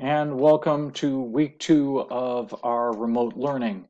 and welcome to week 2 of our remote learning.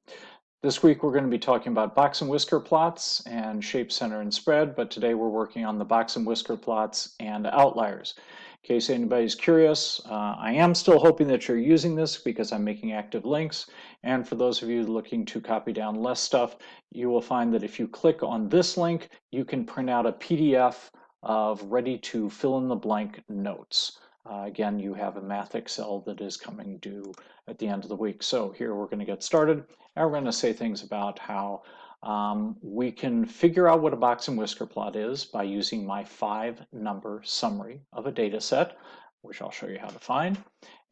This week we're going to be talking about box and whisker plots and shape, center, and spread, but today we're working on the box and whisker plots and outliers. In case anybody's curious, I am still hoping that you're using this because I'm making active links, and for those of you looking to copy down less stuff, you will find that if you click on this link, you can print out a PDF of ready to fill in the blank notes. Again, you have a math Excel that is coming due at the end of the week. So here we're going to get started, and we're going to say things about how we can figure out what a box and whisker plot is by using my 5-number summary of a data set, which I'll show you how to find.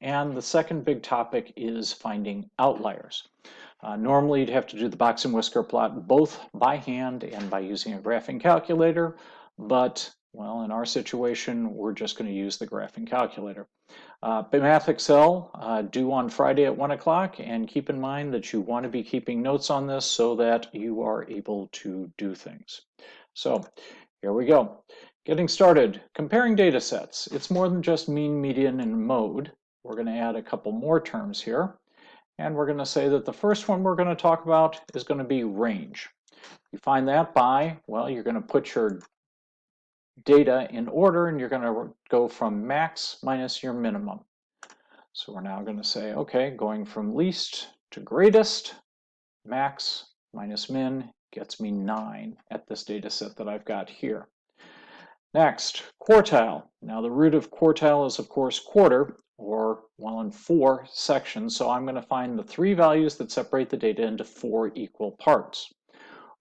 And the second big topic is finding outliers. Normally you'd have to do the box and whisker plot both by hand and by using a graphing calculator, but well, in our situation, we're just going to use the graphing calculator. Math Excel due on Friday at 1 o'clock, and keep in mind that you want to be keeping notes on this so that you are able to do things. So here we go. Getting started. Comparing data sets. It's more than just mean, median, and mode. We're going to add a couple more terms here. And we're going to say that the first one we're going to talk about is going to be range. You find that by, well, you're going to put your data in order, and you're going to go from max minus your minimum. So we're now going to say, okay, going from least to greatest, max minus min gets me 9 at this data set that I've got here. Next, quartile. Now the root of quartile is of course quarter, or well, in 4 sections, so I'm going to find the 3 values that separate the data into 4 equal parts.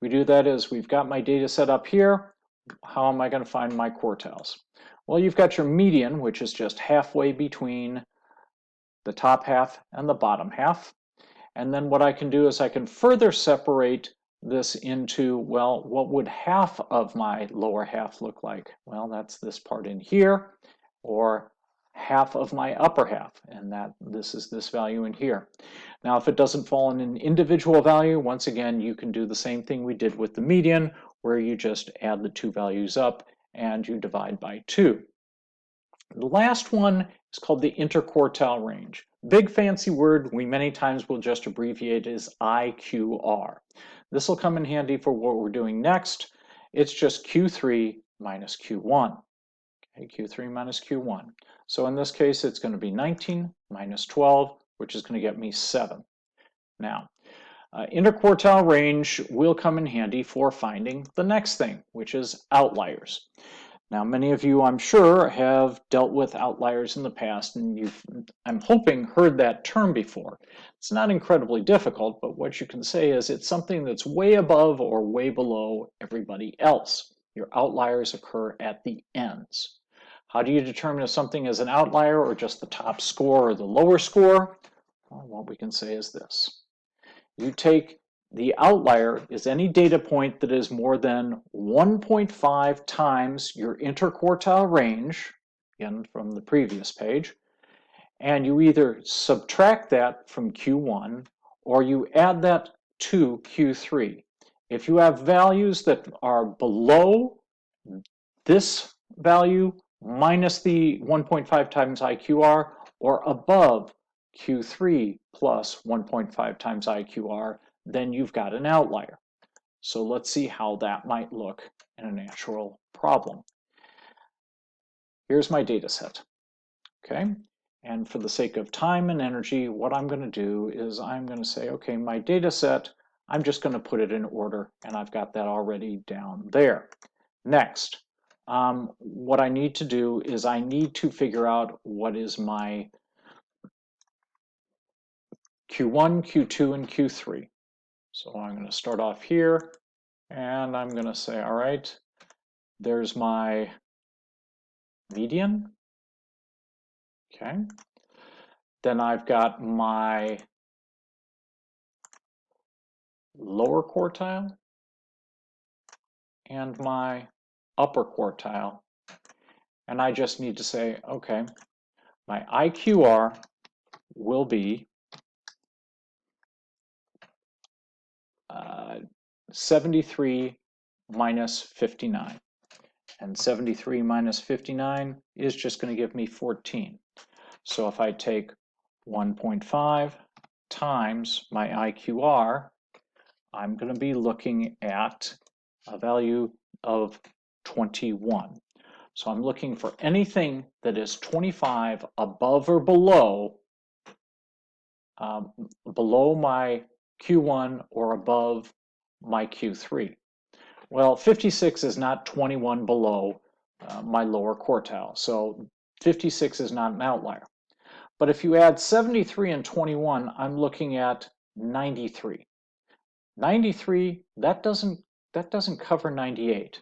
We do that as we've got my data set up here. How am I going to find my quartiles? Well, you've got your median, which is just halfway between the top half and the bottom half. And then what I can do is I can further separate this into, well, what would half of my lower half look like? Well, that's this part in here, or half of my upper half, and that this is this value in here. Now, if it doesn't fall in an individual value, once again, you can do the same thing we did with the median, where you just add the 2 values up and you divide by 2. The last one is called the interquartile range. Big fancy word we many times will just abbreviate as IQR. This will come in handy for what we're doing next. It's just Q3 minus Q1. Okay, Q3 minus Q1. So in this case, it's going to be 19 minus 12, which is going to get me 7. Now, interquartile range will come in handy for finding the next thing, which is outliers. Now, many of you, I'm sure, have dealt with outliers in the past, and you've, I'm hoping, heard that term before. It's not incredibly difficult, but what you can say is it's something that's way above or way below everybody else. Your outliers occur at the ends. How do you determine if something is an outlier or just the top score or the lower score? Well, what we can say is this. You take the outlier is any data point that is more than 1.5 times your interquartile range, again from the previous page, and you either subtract that from Q1 or you add that to Q3. If you have values that are below this value minus the 1.5 times IQR or above Q3 plus 1.5 times IQR, then you've got an outlier. So let's see how that might look in a natural problem. Here's my data set, okay? And for the sake of time and energy, what I'm going to do is I'm going to say, okay, my data set, I'm just going to put it in order, and I've got that already down there. Next, what I need to do is I need to figure out what is my Q1, Q2, and Q3. So I'm going to start off here, and I'm going to say, all right, there's my median. Okay. Then I've got my lower quartile and my upper quartile. And I just need to say, okay, my IQR will be 73 minus 59. And 73 minus 59 is just going to give me 14. So if I take 1.5 times my IQR, I'm going to be looking at a value of 21. So I'm looking for anything that is 25 above or below my Q1 or above my Q3. Well, 56 is not 21 below my lower quartile, so 56 is not an outlier. But if you add 73 and 21, I'm looking at 93. 93, that doesn't cover 98.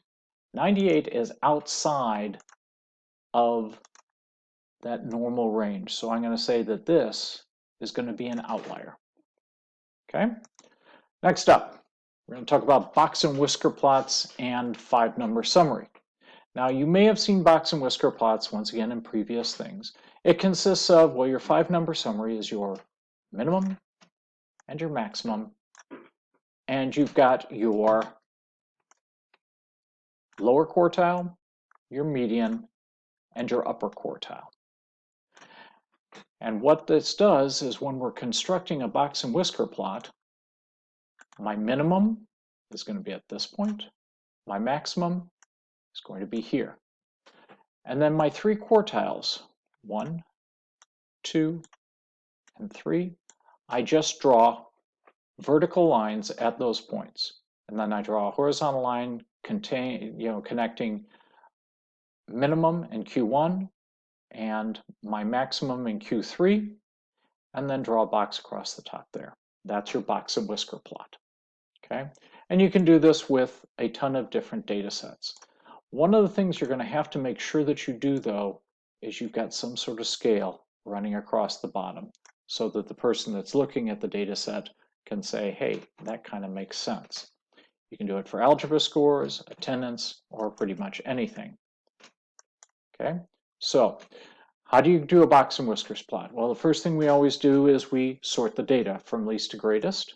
98 is outside of that normal range. So I'm going to say that this is going to be an outlier. Okay? Next up, we're going to talk about box and whisker plots and 5-number summary. Now, you may have seen box and whisker plots once again in previous things. It consists of, well, your 5-number summary is your minimum and your maximum, and you've got your lower quartile, your median, and your upper quartile. And what this does is when we're constructing a box and whisker plot, my minimum is going to be at this point, my maximum is going to be here. And then my 3 quartiles, 1, 2, and 3, I just draw vertical lines at those points. And then I draw a horizontal line connecting minimum in Q1 and my maximum in Q3, and then draw a box across the top there. That's your box and whisker plot. Okay, and you can do this with a ton of different data sets. One of the things you're going to have to make sure that you do, though, is you've got some sort of scale running across the bottom so that the person that's looking at the data set can say, hey, that kind of makes sense. You can do it for algebra scores, attendance, or pretty much anything. Okay, so how do you do a box and whiskers plot? Well, the first thing we always do is we sort the data from least to greatest.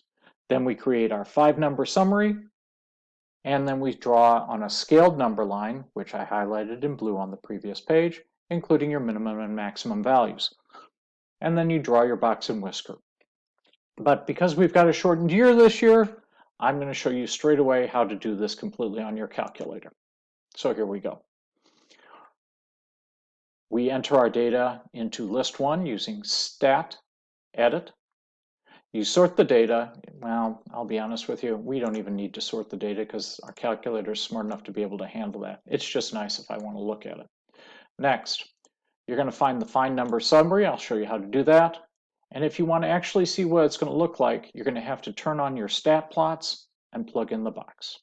Then we create our 5-number summary, and then we draw on a scaled number line, which I highlighted in blue on the previous page, including your minimum and maximum values. And then you draw your box and whisker. But because we've got a shortened year this year, I'm going to show you straight away how to do this completely on your calculator. So here we go. We enter our data into list 1 using stat edit. You sort the data. Well, I'll be honest with you, we don't even need to sort the data because our calculator is smart enough to be able to handle that. It's just nice if I want to look at it. Next, you're going to find the 5-number summary. I'll show you how to do that. And if you want to actually see what it's going to look like, you're going to have to turn on your stat plots and plug in the box.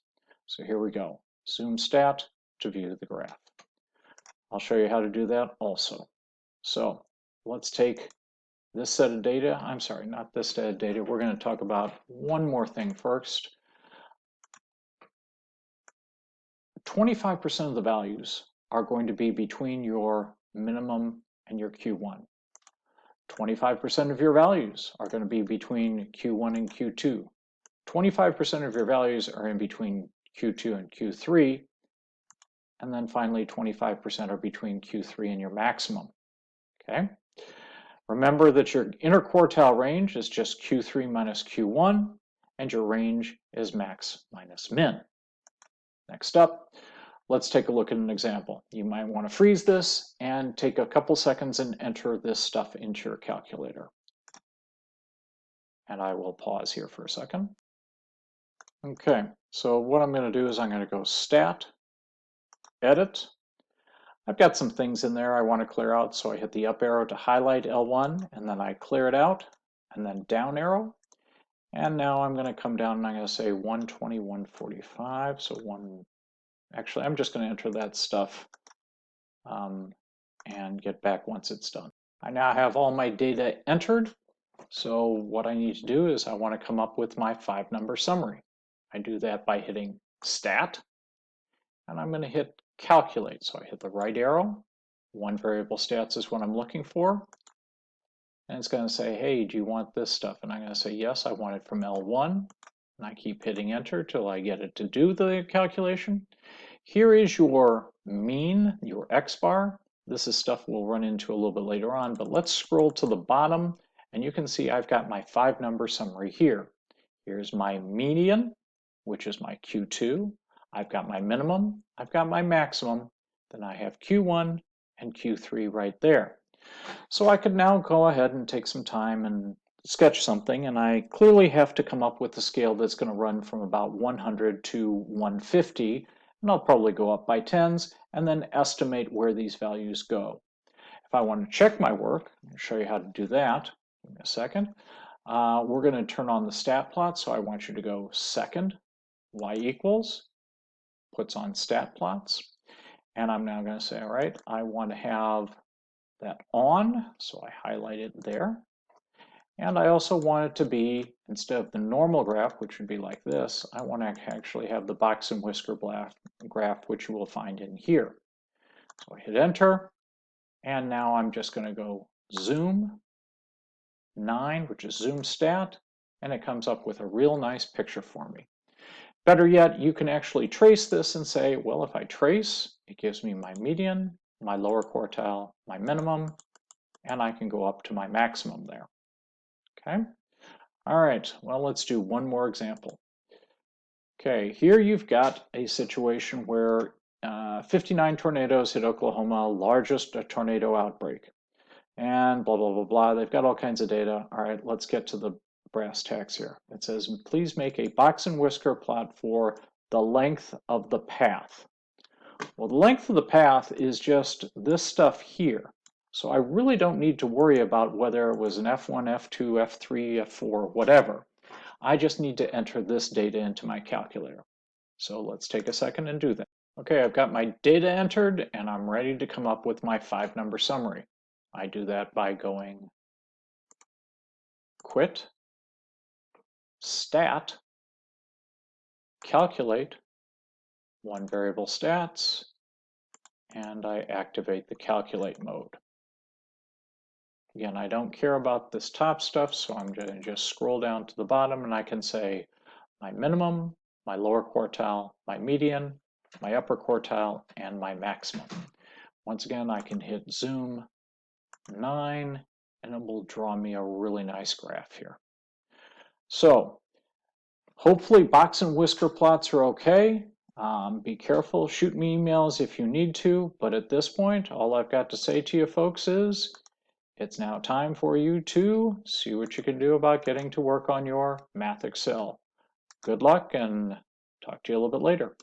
So here we go. Zoom stat to view the graph. I'll show you how to do that also. So let's take this set of data. I'm sorry, not this set of data. We're going to talk about one more thing first. 25% of the values are going to be between your minimum and your Q1. 25% of your values are going to be between Q1 and Q2. 25% of your values are in between Q2 and Q3. And then finally, 25% are between Q3 and your maximum. Okay. Remember that your interquartile range is just Q3 minus Q1, and your range is max minus min. Next up, let's take a look at an example. You might want to freeze this and take a couple seconds and enter this stuff into your calculator. And I will pause here for a second. Okay, so what I'm going to do is I'm going to go Stat, Edit. I've got some things in there I want to clear out, so I hit the up arrow to highlight L1, and then I clear it out, and then down arrow. And now I'm going to come down and I'm going to say 120, 145. So actually, I'm just going to enter that stuff and get back once it's done. I now have all my data entered. So what I need to do is I want to come up with my 5-number summary. I do that by hitting Stat, and I'm going to hit Calculate. So I hit the right arrow. One variable stats is what I'm looking for. And it's going to say, hey, do you want this stuff? And I'm going to say, yes, I want it from L1. And I keep hitting enter till I get it to do the calculation. Here is your mean, your X bar. This is stuff we'll run into a little bit later on, but let's scroll to the bottom And you can see I've got my 5-number summary here. Here's my median, which is my Q2. I've got my minimum, I've got my maximum, then I have Q1 and Q3 right there. So I could now go ahead and take some time and sketch something, and I clearly have to come up with a scale that's going to run from about 100 to 150, and I'll probably go up by tens and then estimate where these values go. If I want to check my work, I'll show you how to do that. Give me a second. We're going to turn on the stat plot, so I want you to go second, y equals, puts on stat plots, and I'm now going to say, all right, I want to have that on, so I highlight it there. And I also want it to be, instead of the normal graph, which would be like this, I want to actually have the box and whisker graph, which you will find in here. So I hit enter, and now I'm just going to go zoom 9, which is zoom stat, and it comes up with a real nice picture for me. Better yet, you can actually trace this and say, well, if I trace, it gives me my median, my lower quartile, my minimum, and I can go up to my maximum there. Okay. All right. Well, let's do one more example. Okay. Here you've got a situation where 59 tornadoes hit Oklahoma, largest tornado outbreak, and blah, blah, blah, blah. They've got all kinds of data. All right. Let's get to the brass tacks here. It says, please make a box and whisker plot for the length of the path. Well, the length of the path is just this stuff here. So I really don't need to worry about whether it was an F1, F2, F3, F4, whatever. I just need to enter this data into my calculator. So let's take a second and do that. Okay, I've got my data entered and I'm ready to come up with my 5-number summary. I do that by going quit, stat, calculate, one variable stats, and I activate the calculate mode. Again, I don't care about this top stuff, so I'm going to just scroll down to the bottom and I can say my minimum, my lower quartile, my median, my upper quartile, and my maximum. Once again, I can hit zoom 9 and it will draw me a really nice graph here. So hopefully box and whisker plots are okay. Be careful, shoot me emails if you need to, but at this point, all I've got to say to you folks is it's now time for you to see what you can do about getting to work on your Math Excel. Good luck and talk to you a little bit later.